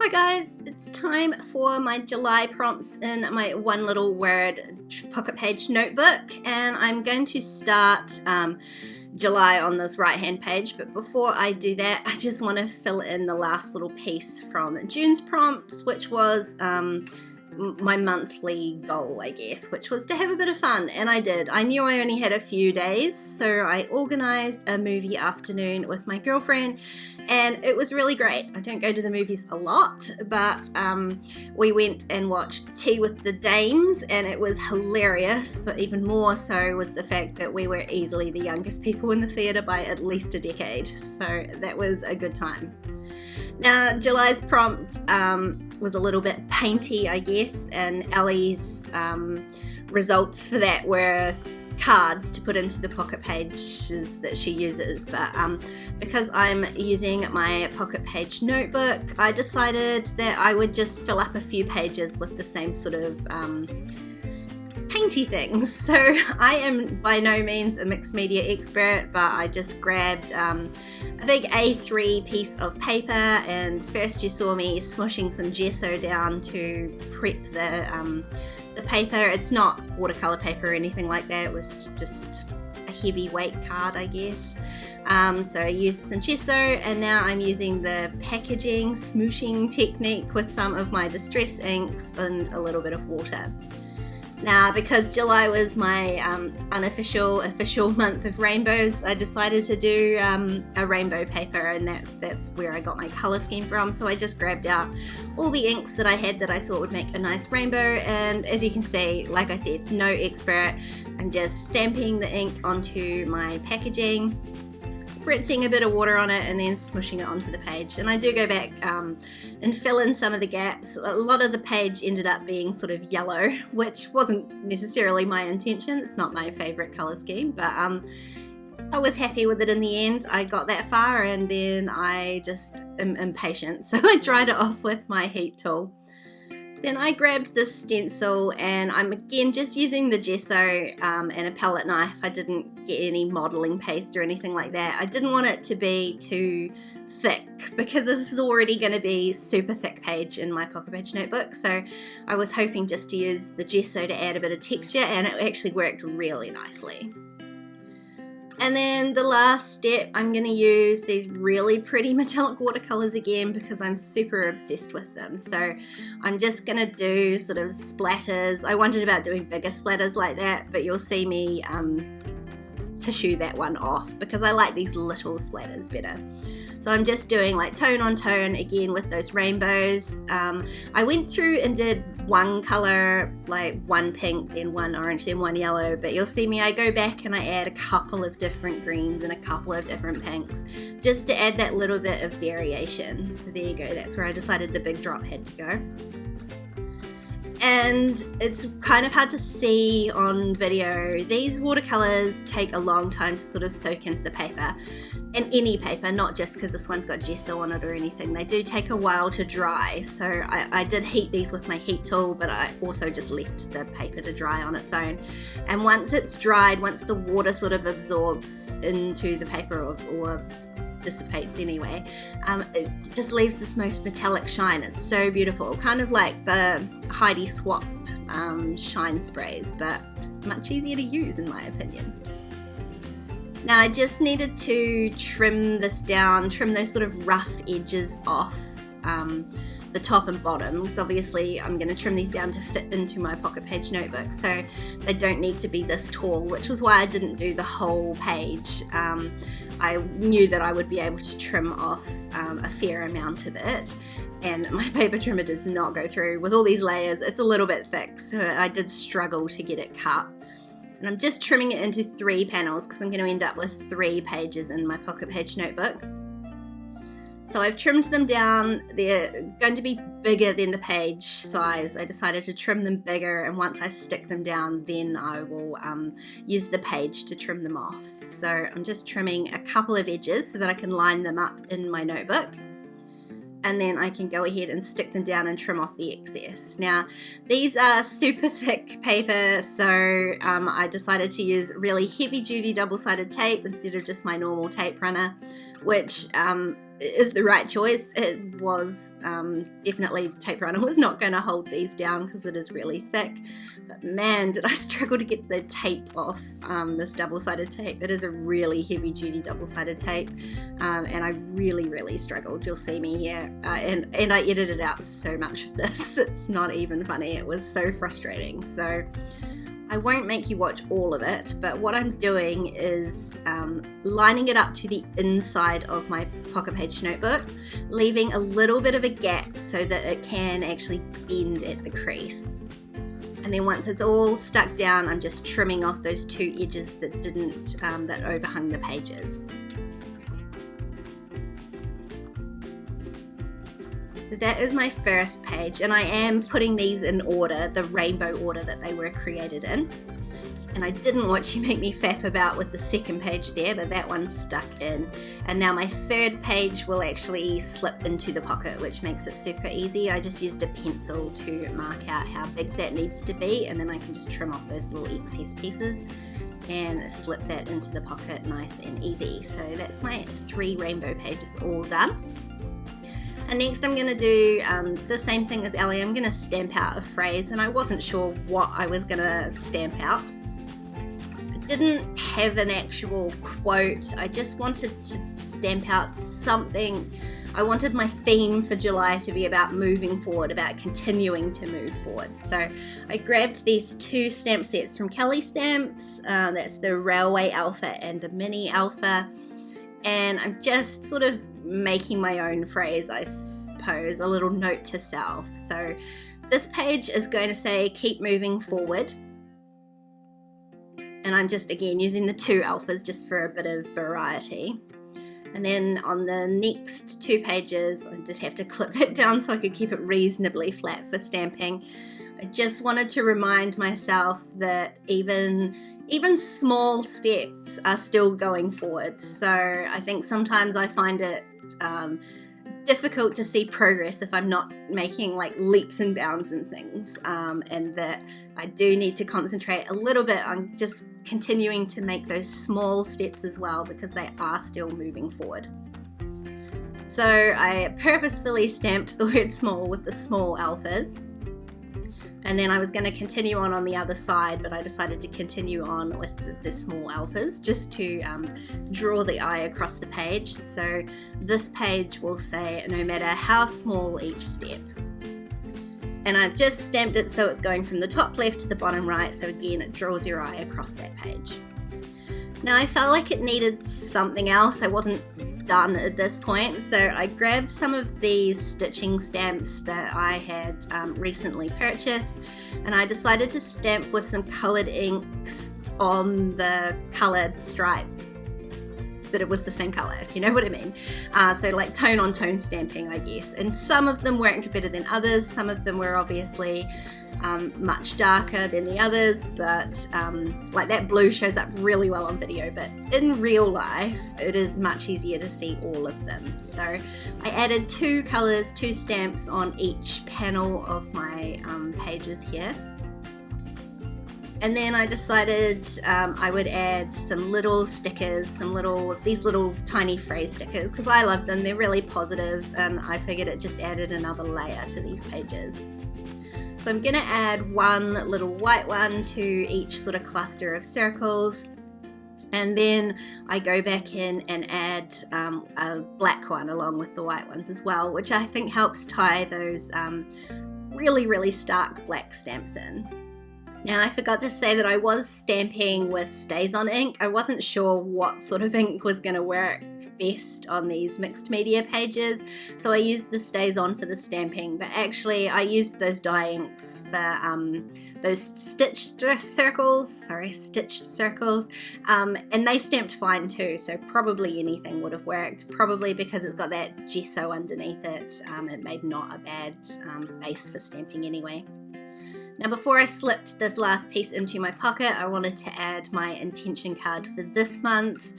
Hi guys, it's time for my July prompts in my one little word pocket page notebook, and I'm going to start July on this right hand page, but before I do that I just want to fill in the last little piece from June's prompts, which was my monthly goal, I guess, which was to have a bit of fun, and I did. I knew I only had a few days, so I organised a movie afternoon with my girlfriend, and it was really great. I don't go to the movies a lot, but we went and watched Tea with the Dames, and it was hilarious, but even more so was the fact that we were easily the youngest people in the theatre by at least a decade, so that was a good time. Now, July's prompt was a little bit painty, I guess, and Ellie's results for that were cards to put into the pocket pages that she uses, but because I'm using my pocket page notebook, I decided that I would just fill up a few pages with the same sort of painty things. So I am by no means a mixed media expert, but I just grabbed a big A3 piece of paper, and first you saw me smushing some gesso down to prep the paper. It's not watercolor paper or anything like that, it was just a heavyweight card, I guess. So I used some gesso, and now I'm using the packaging smooshing technique with some of my distress inks and a little bit of water. Now, because July was my official month of rainbows, I decided to do a rainbow paper, and that's where I got my colour scheme from. So I just grabbed out all the inks that I had that I thought would make a nice rainbow, and as you can see, like I said, no expert. I'm just stamping the ink onto my packaging, spritzing a bit of water on it, and then smushing it onto the page. And I do go back and fill in some of the gaps. A lot of the page ended up being sort of yellow, which wasn't necessarily my intention. It's not my favourite colour scheme, but I was happy with it in the end. I got that far, and then I just am impatient, so I dried it off with my heat tool. Then I grabbed this stencil, and I'm again just using the gesso and a palette knife. I didn't get any modelling paste or anything like that. I didn't want it to be too thick because this is already going to be super thick page in my pocket page notebook, so I was hoping just to use the gesso to add a bit of texture, and it actually worked really nicely. And then the last step, I'm going to use these really pretty metallic watercolors again because I'm super obsessed with them. So I'm just going to do sort of splatters. I wondered about doing bigger splatters like that, but you'll see me tissue that one off because I like these little splatters better. So I'm just doing like tone on tone again with those rainbows. I went through and did one color, like one pink, then one orange, then one yellow, but you'll see me, I go back and I add a couple of different greens and a couple of different pinks just to add that little bit of variation. So there you go, that's where I decided the big drop had to go. And it's kind of hard to see on video. These watercolors take a long time to sort of soak into the paper, and any paper, not just because this one's got gesso on it or anything. They do take a while to dry, so I did heat these with my heat tool, but I also just left the paper to dry on its own. And once it's dried, once the water sort of absorbs into the paper or dissipates anyway, it just leaves this most metallic shine. It's so beautiful, kind of like the Heidi Swap shine sprays, but much easier to use in my opinion. Now I just needed to trim this down, trim those sort of rough edges off the top and bottom, because obviously I'm going to trim these down to fit into my pocket page notebook, so they don't need to be this tall, which was why I didn't do the whole page. I knew that I would be able to trim off a fair amount of it, and my paper trimmer does not go through. With all these layers, it's a little bit thick, so I did struggle to get it cut. And I'm just trimming it into 3 panels because I'm going to end up with 3 pages in my pocket page notebook. So I've trimmed them down. They're going to be bigger than the page size. I decided to trim them bigger, and once I stick them down, then I will use the page to trim them off. So I'm just trimming a couple of edges so that I can line them up in my notebook, and then I can go ahead and stick them down and trim off the excess. Now, these are super thick paper, so I decided to use really heavy duty double-sided tape instead of just my normal tape runner, which is the right choice. It was definitely, tape runner was not going to hold these down because it is really thick, but man, did I struggle to get the tape off this double-sided tape. It is a really heavy-duty double-sided tape, and I really struggled. You'll see me here, and I edited out so much of this. It's not even funny. It was so frustrating. So I won't make you watch all of it, but what I'm doing is lining it up to the inside of my pocket page notebook, leaving a little bit of a gap so that it can actually bend at the crease. And then once it's all stuck down, I'm just trimming off those two edges that that overhung the pages. So that is my first page, and I am putting these in order, the rainbow order that they were created in. And I didn't want you make me faff about with the second page there, but that one's stuck in. And now my third page will actually slip into the pocket, which makes it super easy. I just used a pencil to mark out how big that needs to be, and then I can just trim off those little excess pieces and slip that into the pocket nice and easy. So that's my 3 rainbow pages all done. And next I'm going to do the same thing as Ellie. I'm going to stamp out a phrase, and I wasn't sure what I was going to stamp out. I didn't have an actual quote. I just wanted to stamp out something. I wanted my theme for July to be about moving forward, about continuing to move forward. So I grabbed these 2 stamp sets from Kelly Stamps. That's the Railway Alpha and the Mini Alpha. And I'm just sort of making my own phrase, I suppose, a little note to self. So this page is going to say, keep moving forward. And I'm just, again, using the 2 alphas just for a bit of variety. And then on the next 2 pages, I did have to clip that down so I could keep it reasonably flat for stamping. I just wanted to remind myself that even small steps are still going forward. So I think sometimes I find it difficult to see progress if I'm not making like leaps and bounds and things, and that I do need to concentrate a little bit on just continuing to make those small steps as well, because they are still moving forward. So I purposefully stamped the word small with the small alphas. And then I was going to continue on the other side, but I decided to continue on with the small alphas just to draw the eye across the page. So this page will say, no matter how small each step. And I've just stamped it so it's going from the top left to the bottom right. So again, it draws your eye across that page. Now I felt like it needed something else. I wasn't done at this point, so I grabbed some of these stitching stamps that I had recently purchased, and I decided to stamp with some coloured inks on the coloured stripe, that it was the same colour, if you know what I mean. So like tone on tone stamping, I guess. And some of them worked better than others. Some of them were obviously much darker than the others, but like that blue shows up really well on video, but in real life it is much easier to see all of them. So I added 2 colours, 2 stamps on each panel of my pages here. And then I decided I would add some little stickers, these little tiny phrase stickers, because I love them. They're really positive, and I figured it just added another layer to these pages. So I'm going to add one little white one to each sort of cluster of circles, and then I go back in and add a black one along with the white ones as well, which I think helps tie those really stark black stamps in. Now I forgot to say that I was stamping with StazOn ink. I wasn't sure what sort of ink was going to work best on these mixed media pages, so I used the StazOn for the stamping, but actually I used those dye inks for those stitched circles, and they stamped fine too, so probably anything would have worked, probably because it's got that gesso underneath it. It made not a bad base for stamping anyway. Now before I slipped this last piece into my pocket, I wanted to add my intention card for this month,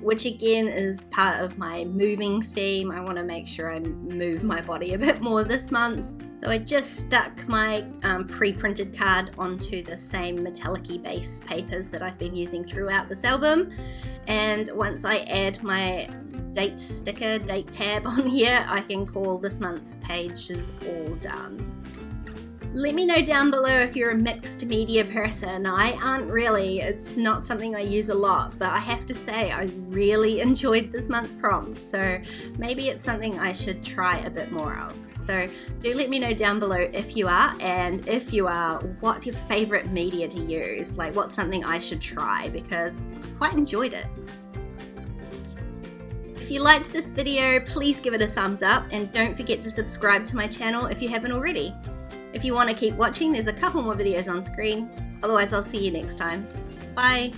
which again is part of my moving theme. I want to make sure I move my body a bit more this month. So I just stuck my pre-printed card onto the same metallic-y base papers that I've been using throughout this album. And once I add my date sticker, date tab on here, I can call this month's pages all done. Let me know down below if you're a mixed media person. I aren't really. It's not something I use a lot, but I have to say I really enjoyed this month's prompt, so maybe it's something I should try a bit more of. So do let me know down below if you are, and if you are, what's your favorite media to use? Like, what's something I should try, because I quite enjoyed it. If you liked this video, please give it a thumbs up, and don't forget to subscribe to my channel if you haven't already. If you want to keep watching, there's a couple more videos on screen. Otherwise, I'll see you next time. Bye!